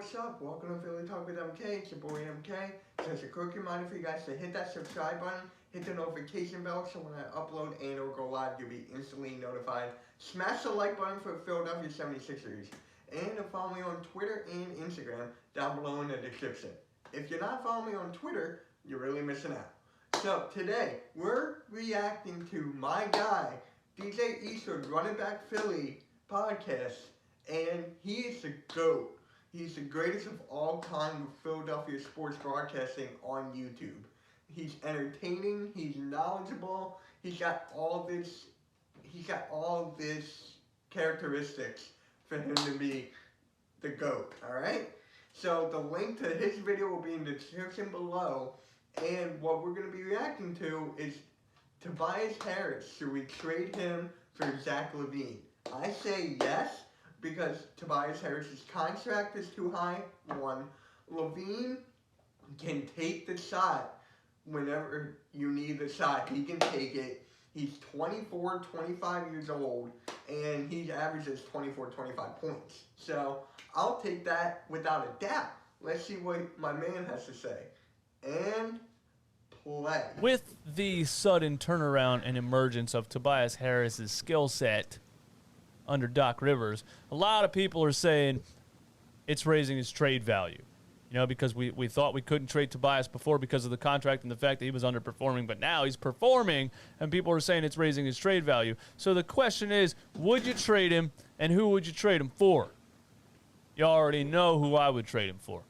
what's up? Welcome to Philly Talk with MK. It's your boy MK. Just a quick reminder for you guys to hit that subscribe button, hit the notification bell so when I upload and or go live, you'll be instantly notified. Smash the like button for Philadelphia 76ers. And to follow me on Twitter and Instagram down below in the description. If you're not following me on Twitter, you're really missing out. So today, we're reacting to my guy, DJ Eastwood, Running Back Philly podcast. And he is the GOAT. He's the greatest of all time of Philadelphia sports broadcasting on YouTube. He's entertaining, he's knowledgeable, he's got all this characteristics for him to be the GOAT, alright? So the link to his video will be in the description below, and what we're going to be reacting to is Tobias Harris. Should we trade him for Zach Lavine? I say yes, because Tobias Harris's contract is too high, one. Lavine can take the shot whenever you need the shot. He can take it. He's 24, 25 years old, and he averages 24, 25 points. So I'll take that without a doubt. Let's see what my man has to say. And play. With the sudden turnaround and emergence of Tobias Harris's skill set under Doc Rivers, a lot of people are saying it's raising his trade value. You know, because we thought we couldn't trade Tobias before because of the contract and the fact that he was underperforming, but now he's performing, and people are saying it's raising his trade value. So the question is, would you trade him, and who would you trade him for? You already know who I would trade him for.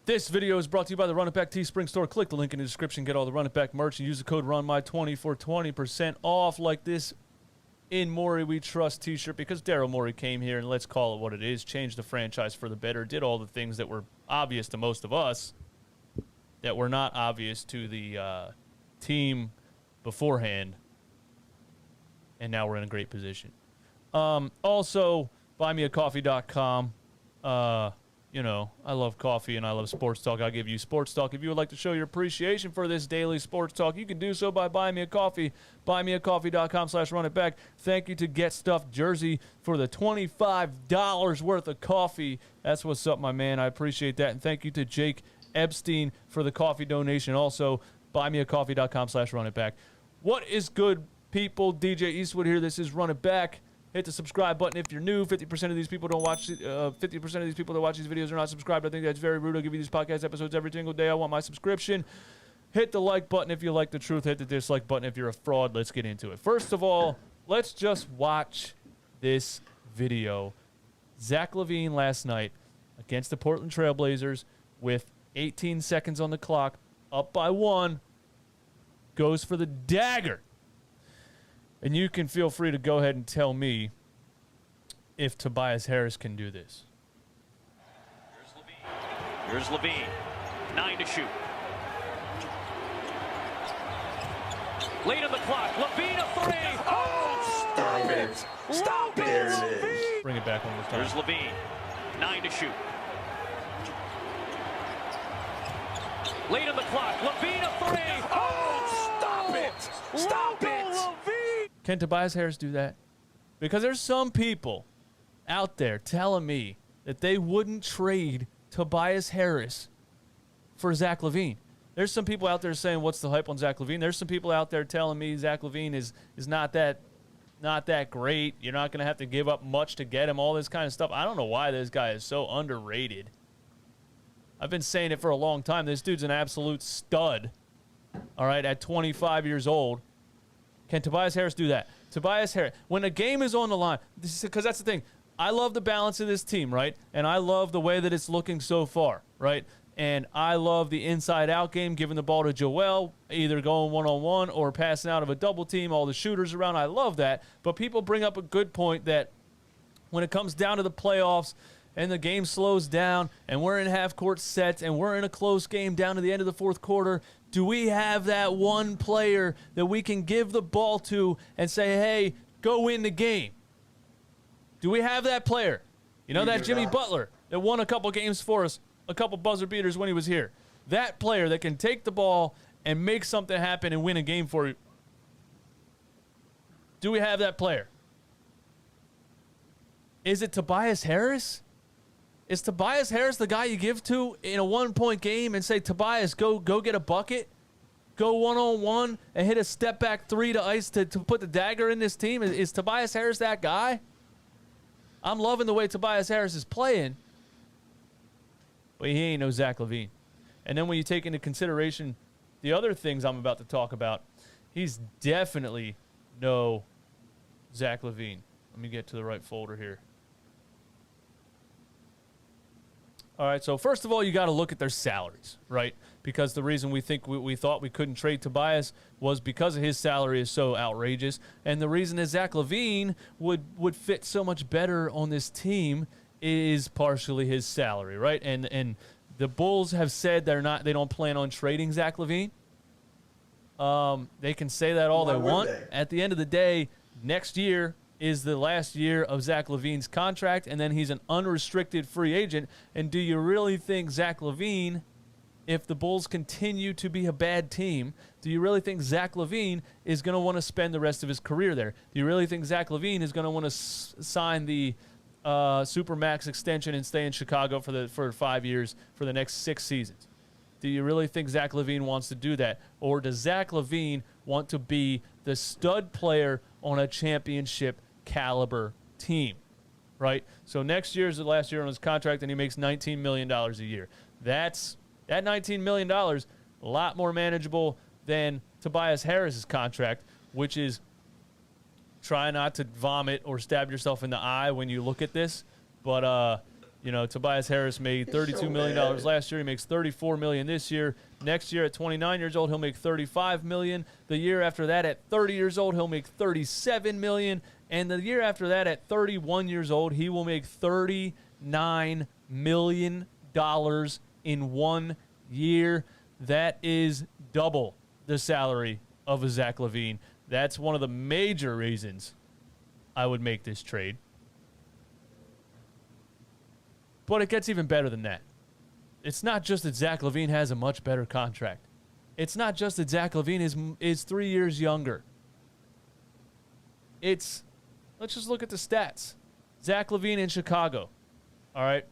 This video is brought to you by the Run It Back Teespring store. Click the link in the description, get all the Run It Back merch, and use the code RUNMY20 for 20% off, like this In Morey We Trust t-shirt, because Daryl Morey came here, and let's call it what it is, changed the franchise for the better, did all the things that were obvious to most of us that were not obvious to the team beforehand, and now we're in a great position. Also, buymeacoffee.com. You know, I love coffee and I love sports talk. I'll give you sports talk. If you would like to show your appreciation for this daily sports talk, you can do so by buying me a coffee. Buymeacoffee.com/runitback. Thank you to Get Stuffed Jersey for the $25 worth of coffee. That's what's up, my man. I appreciate that. And thank you to Jake Epstein for the coffee donation. Also, buymeacoffee.com/runitback. What is good, people? DJ Eastwood here. This is Run It Back. Hit the subscribe button if you're new. 50% of these people don't watch. 50% of these people that watch these videos are not subscribed. I think that's very rude. I'll give you these podcast episodes every single day. I want my subscription. Hit the like button if you like the truth. Hit the dislike button if you're a fraud. Let's get into it. First of all, let's just watch this video. Zach Lavine last night against the Portland Trailblazers with 18 seconds on the clock, up by 1, goes for the dagger. And you can feel free to go ahead and tell me if Tobias Harris can do this. Here's Lavine. 9 to shoot. Late on the clock. Lavine a 3. Oh, stop it. Stop it. There it is. Bring it back one more time. Here's Lavine. 9 to shoot. Late on the clock. Lavine a 3. Oh, stop it. Stop it. Can Tobias Harris do that? Because there's some people out there telling me that they wouldn't trade Tobias Harris for Zach Lavine. There's some people out there saying, what's the hype on Zach Lavine? There's some people out there telling me Zach Lavine is not that great. You're not going to have to give up much to get him, all this kind of stuff. I don't know why this guy is so underrated. I've been saying it for a long time. This dude's an absolute stud, all right, at 25 years old. Can Tobias Harris do that? Tobias Harris, when a game is on the line, because that's the thing. I love the balance of this team, right? And I love the way that it's looking so far, right? And I love the inside-out game, giving the ball to Joel, either going one-on-one or passing out of a double team, all the shooters around. I love that. But people bring up a good point that when it comes down to the playoffs and the game slows down and we're in half-court sets and we're in a close game down to the end of the fourth quarter, do we have that one player that we can give the ball to and say, hey, go win the game? Do we have that player? You know, that Jimmy Butler that won a couple games for us, a couple buzzer beaters when he was here. That player that can take the ball and make something happen and win a game for you. Do we have that player? Is it Tobias Harris? Is Tobias Harris the guy you give to in a one-point game and say, Tobias, go get a bucket? Go one-on-one and hit a step-back three to ice to put the dagger in this team? Is Tobias Harris that guy? I'm loving the way Tobias Harris is playing, but he ain't no Zach Lavine. And then when you take into consideration the other things I'm about to talk about, he's definitely no Zach Lavine. Let me get to the right folder here. All right, so first of all, you got to look at their salaries, right? Because the reason we think we thought we couldn't trade Tobias was because of his salary is so outrageous. And the reason that Zach Lavine would fit so much better on this team is partially his salary, right? And the Bulls have said they don't plan on trading Zach Lavine. They can say that all they want. At the end of the day, next year is the last year of Zach Lavine's contract, and then he's an unrestricted free agent. And do you really think Zach Lavine, if the Bulls continue to be a bad team, do you really think Zach Lavine is going to want to spend the rest of his career there? Do you really think Zach Lavine is going to want to sign the Supermax extension and stay in Chicago for 5 years for the next 6 seasons? Do you really think Zach Lavine wants to do that? Or does Zach Lavine want to be the stud player on a championship caliber team, right? So next year is the last year on his contract, and he makes $19 million a year. That $19 million, a lot more manageable than Tobias Harris's contract, which is, try not to vomit or stab yourself in the eye when you look at this, but Tobias Harris made $32 million last year. He makes $34 million this year. Next year, at 29 years old, he'll make $35 million. The year after that, at 30 years old, he'll make $37 million. And the year after that, at 31 years old, he will make $39 million in 1 year. That is double the salary of a Zach Lavine. That's one of the major reasons I would make this trade. But it gets even better than that. It's not just that Zach Lavine has a much better contract. It's not just that Zach Lavine is 3 years younger. Let's just look at the stats. Zach Lavine in Chicago. All right.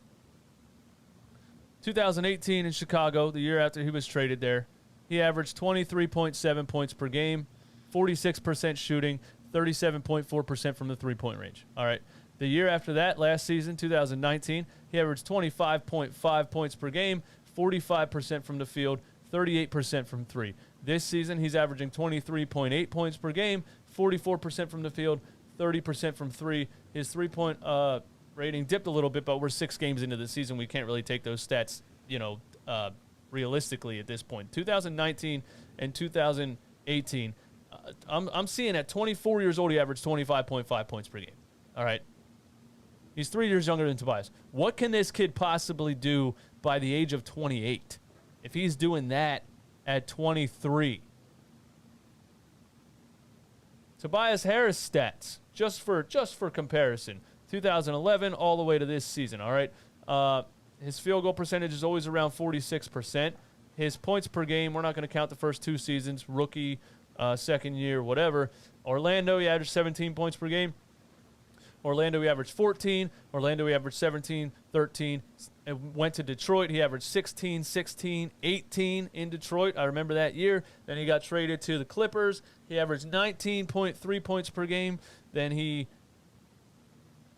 2018 in Chicago, the year after he was traded there, he averaged 23.7 points per game, 46% shooting, 37.4% from the three-point range. All right. The year after that, last season, 2019, he averaged 25.5 points per game, 45% from the field, 38% from three. This season, he's averaging 23.8 points per game, 44% from the field, 30% from three. His three-point rating dipped a little bit, but we're 6 games into the season. We can't really take those stats, realistically at this point. 2019 and 2018, I'm seeing at 24 years old, he averaged 25.5 points per game. All right. He's 3 years younger than Tobias. What can this kid possibly do by the age of 28 if he's doing that at 23? Tobias Harris stats, just for comparison, 2011 all the way to this season, all right? His field goal percentage is always around 46%. His points per game, we're not going to count the first 2 seasons, rookie, second year, whatever. Orlando, he averaged 17 points per game. Orlando, he averaged 14. Orlando, he averaged 17, 13. And went to Detroit. He averaged 16, 16, 18 in Detroit. I remember that year. Then he got traded to the Clippers. He averaged 19.3 points per game. Then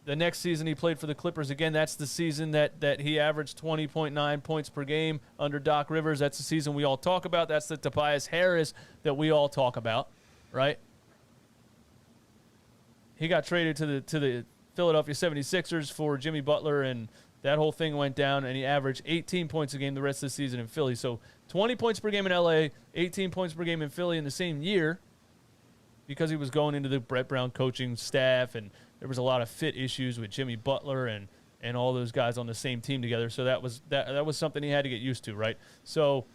the next season he played for the Clippers again. That's the season that he averaged 20.9 points per game under Doc Rivers. That's the season we all talk about. That's the Tobias Harris that we all talk about, right? He got traded to the Philadelphia 76ers for Jimmy Butler, and that whole thing went down, and he averaged 18 points a game the rest of the season in Philly. So 20 points per game in L.A., 18 points per game in Philly in the same year because he was going into the Brett Brown coaching staff, and there was a lot of fit issues with Jimmy Butler, and and all those guys on the same team together. So that was something he had to get used to, right? So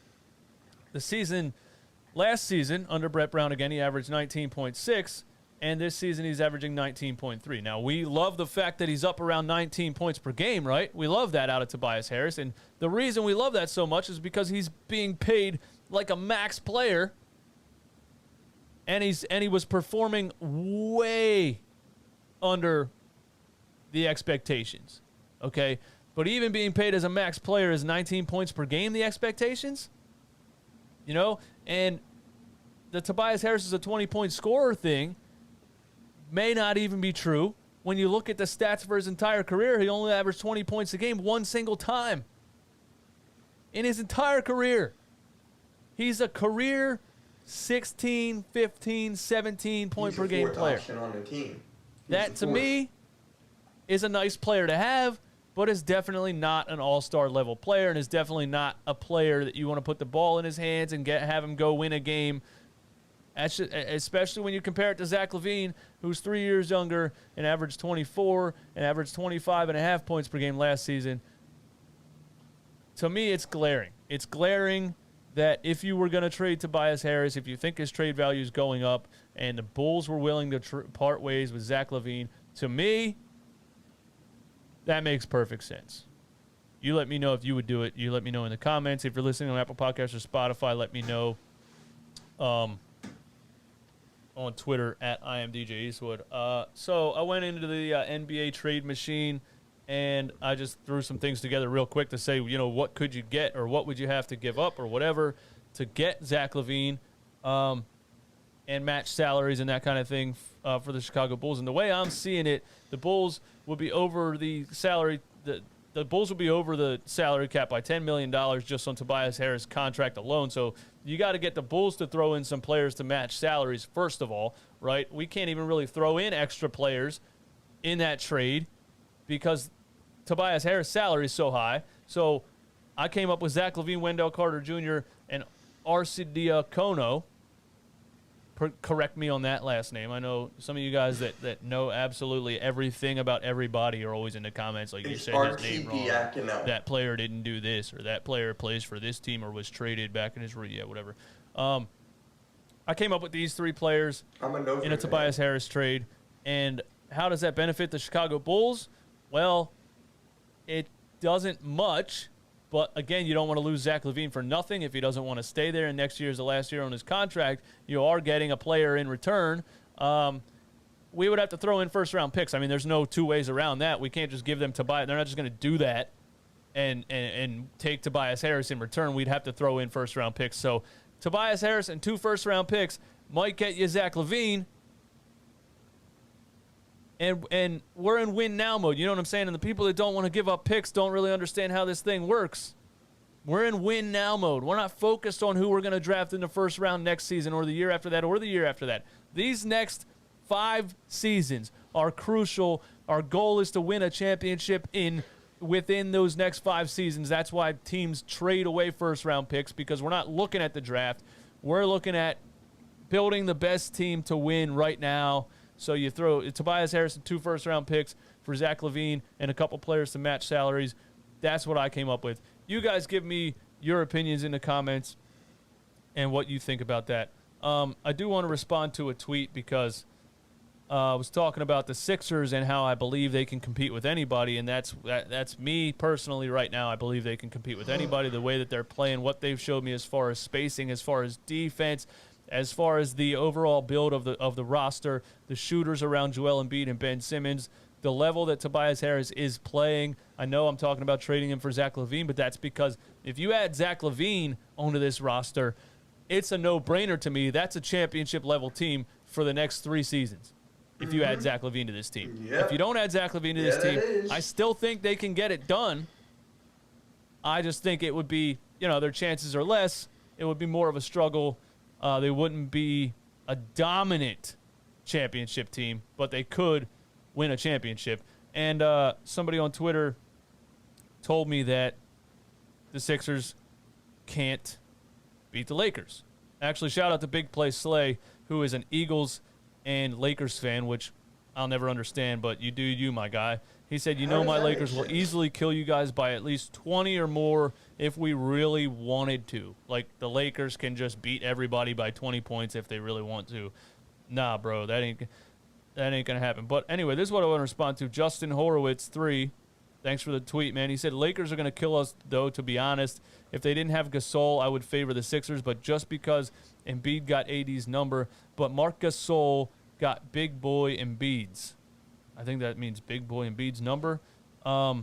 last season under Brett Brown, again, he averaged 19.6, and this season he's averaging 19.3. Now, we love the fact that he's up around 19 points per game, right? We love that out of Tobias Harris, and the reason we love that so much is because he's being paid like a max player, and he was performing way under the expectations, okay? But even being paid as a max player is 19 points per game the expectations, you know? And the Tobias Harris is a 20-point scorer thing may not even be true. When you look at the stats for his entire career, he only averaged 20 points a game one single time in his entire career. He's a career 16, 15, 17 point per game player. On the team. That, to me, is a nice player to have, but is definitely not an all-star level player, and is definitely not a player that you want to put the ball in his hands and have him go win a game. Especially when you compare it to Zach Lavine, who's 3 years younger and averaged 24 and averaged 25.5 points per game last season. To me, it's glaring. It's glaring that if you were going to trade Tobias Harris, if you think his trade value is going up, and the Bulls were willing to part ways with Zach Lavine, to me, that makes perfect sense. You let me know if you would do it. You let me know in the comments. If you're listening on Apple Podcasts or Spotify, let me know. On Twitter at IamDJ Eastwood. So I went into the NBA trade machine, and I just threw some things together real quick to say, you know, what could you get, or what would you have to give up, or whatever, to get Zach Lavine, and match salaries and that kind of thing for the Chicago Bulls. And the way I'm seeing it, the Bulls would be over the salary. The Bulls will be over the salary cap by $10 million just on Tobias Harris' contract alone. So you got to get the Bulls to throw in some players to match salaries, first of all, right? We can't even really throw in extra players in that trade because Tobias Harris' salary is so high. So I came up with Zach Lavine, Wendell Carter Jr., and Arcidiacono. Correct me on that last name. I know some of you guys that know absolutely everything about everybody are always in the comments like, you said his name wrong. That player didn't do this, or that player plays for this team or was traded back in his whatever. I came up with these three players in a Tobias Harris trade. And how does that benefit the Chicago Bulls? Well, it doesn't much. But, again, you don't want to lose Zach Lavine for nothing if he doesn't want to stay there, and next year is the last year on his contract. You are getting a player in return. We would have to throw in first-round picks. I mean, there's no two ways around that. We can't just give them Tobias. They're not just going to do that and take Tobias Harris in return. We'd have to throw in first-round picks. So Tobias Harris and 2 first-round picks might get you Zach Lavine. And we're in win-now mode, you know what I'm saying? And the people that don't want to give up picks don't really understand how this thing works. We're in win-now mode. We're not focused on who we're going to draft in the first round next season or the year after that or the year after that. These next 5 seasons are crucial. Our goal is to win a championship within those next 5 seasons. That's why teams trade away first-round picks, because we're not looking at the draft. We're looking at building the best team to win right now. So you throw Tobias Harris and 2 first-round picks for Zach Lavine and a couple players to match salaries. That's what I came up with. You guys give me your opinions in the comments and what you think about that. I do want to respond to a tweet because I was talking about the Sixers and how I believe they can compete with anybody, and that's me personally right now. I believe they can compete with anybody, the way that they're playing, what they've showed me as far as spacing, as far as defense, as far as the overall build of the roster, the shooters around Joel Embiid and Ben Simmons, the level that Tobias Harris is playing. I know I'm talking about trading him for Zach Lavine, but that's because if you add Zach Lavine onto this roster, it's a no-brainer to me. That's a championship-level team for the next 3 seasons if you add Zach Lavine to this team. Yep. If you don't add Zach Lavine to this team, I still think they can get it done. I just think it would be, their chances are less. It would be more of a struggle. They wouldn't be a dominant championship team, but they could win a championship. And somebody on Twitter told me that the Sixers can't beat the Lakers. Actually, shout out to Big Play Slay, who is an Eagles and Lakers fan, which I'll never understand, but you do you, my guy. He said, How does my that Lakers make will sense? easily kill you guys by at least 20 or more if we really wanted to. Like, the Lakers can just beat everybody by 20 points if they really want to. Nah, bro, that ain't going to happen. But anyway, this is what I want to respond to. Justin Horowitz, 3. Thanks for the tweet, man. He said, Lakers are going to kill us, though, to be honest. If they didn't have Gasol, I would favor the Sixers, but just because Embiid got AD's number, but Marc Gasol got big boy Embiid's. I think that means big boy Embiid's number. I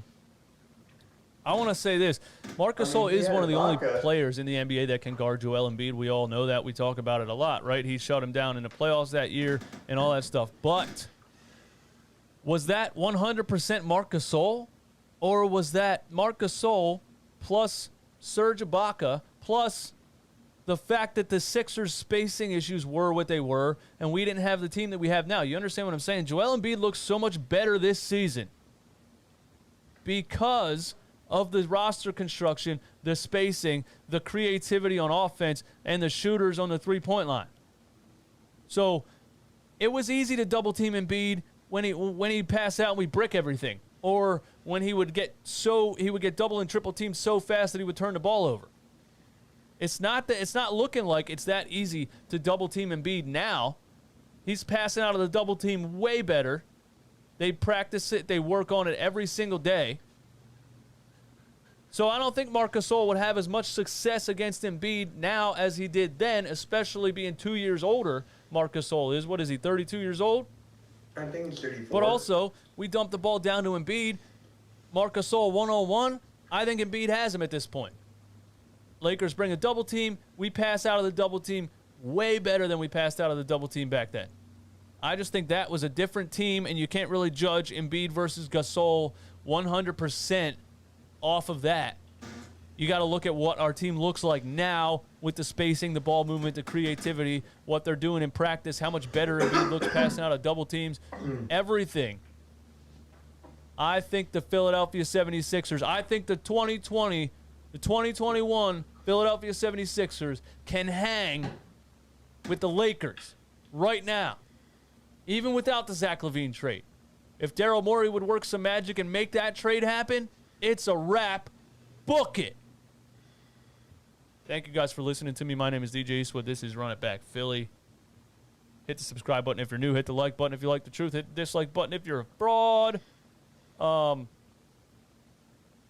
want to say this. Marc Gasol is one of the only players in the NBA that can guard Joel Embiid. We all know that. We talk about it a lot, right? He shut him down in the playoffs that year and all that stuff. But was that 100% Marc Gasol? Or was that Marc Gasol plus Serge Ibaka plus the fact that the Sixers' spacing issues were what they were and we didn't have the team that we have now? You understand what I'm saying? Joel Embiid looks so much better this season because of the roster construction, the spacing, the creativity on offense, and the shooters on the three-point line. So it was easy to double-team Embiid when he passed out and we brick everything. Or when he would get double and triple teamed so fast that he would turn the ball over. It's not looking like it's that easy to double team Embiid now. He's passing out of the double team way better. They practice it, they work on it every single day. So I don't think Marc Gasol would have as much success against Embiid now as he did then, especially being 2 years older. Marc Gasol is, what is he, 32 years old? I think it's 34. But also, we dump the ball down to Embiid. Marc Gasol 1-on-1. I think Embiid has him at this point. Lakers bring a double team. We pass out of the double team way better than we passed out of the double team back then. I just think that was a different team, and you can't really judge Embiid versus Gasol 100% off of that. You got to look at what our team looks like now with the spacing, the ball movement, the creativity, what they're doing in practice, how much better Embiid looks passing out of double teams, everything. I think the Philadelphia 76ers, I think the 2021 Philadelphia 76ers can hang with the Lakers right now, even without the Zach Lavine trade. If Daryl Morey would work some magic and make that trade happen, it's a wrap. Book it. Thank you guys for listening to me. My name is DJ Eastwood. This is Run It Back Philly. Hit the subscribe button if you're new. Hit the like button if you like the truth. Hit the dislike button if you're a fraud.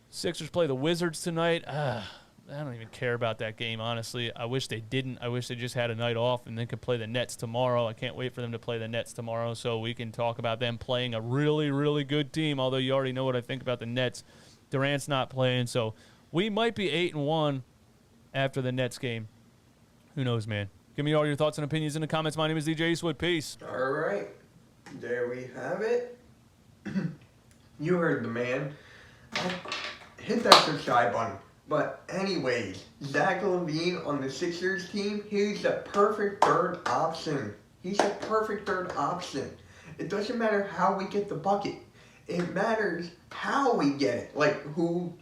Sixers play the Wizards tonight. I don't even care about that game, honestly. I wish they didn't. I wish they just had a night off and then could play the Nets tomorrow. I can't wait for them to play the Nets tomorrow so we can talk about them playing a really, really good team, although you already know what I think about the Nets. Durant's not playing, so we might be 8-1 after the Nets game. Who knows, man? Give me all your thoughts and opinions in the comments. My name is DJ Eastwood. Peace. All right. There we have it. You heard the man. Hit that subscribe button. But anyways, Zach Lavine on the Sixers team, he's the perfect third option. He's the perfect third option. It doesn't matter how we get the bucket. It matters how we get it.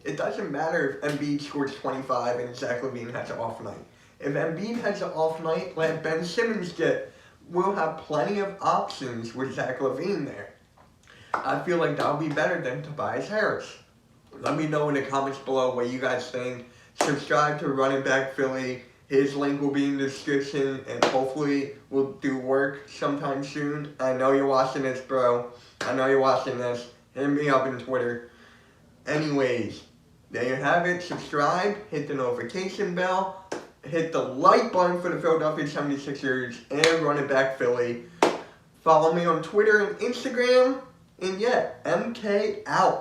It doesn't matter if Embiid scores 25 and Zach Lavine has an off night. If Embiid has an off night, let Ben Simmons get. We'll have plenty of options with Zach Lavine there. I feel like that would be better than Tobias Harris. Let me know in the comments below what you guys think. Subscribe to Running Back Philly. His link will be in the description, and hopefully we'll do work sometime soon. I know you're watching this, bro. I know you're watching this. Hit me up on Twitter. Anyways, there you have it. Subscribe, hit the notification bell, hit the like button for the Philadelphia 76ers, and Run It Back Philly. Follow me on Twitter and Instagram. And yeah, MK out.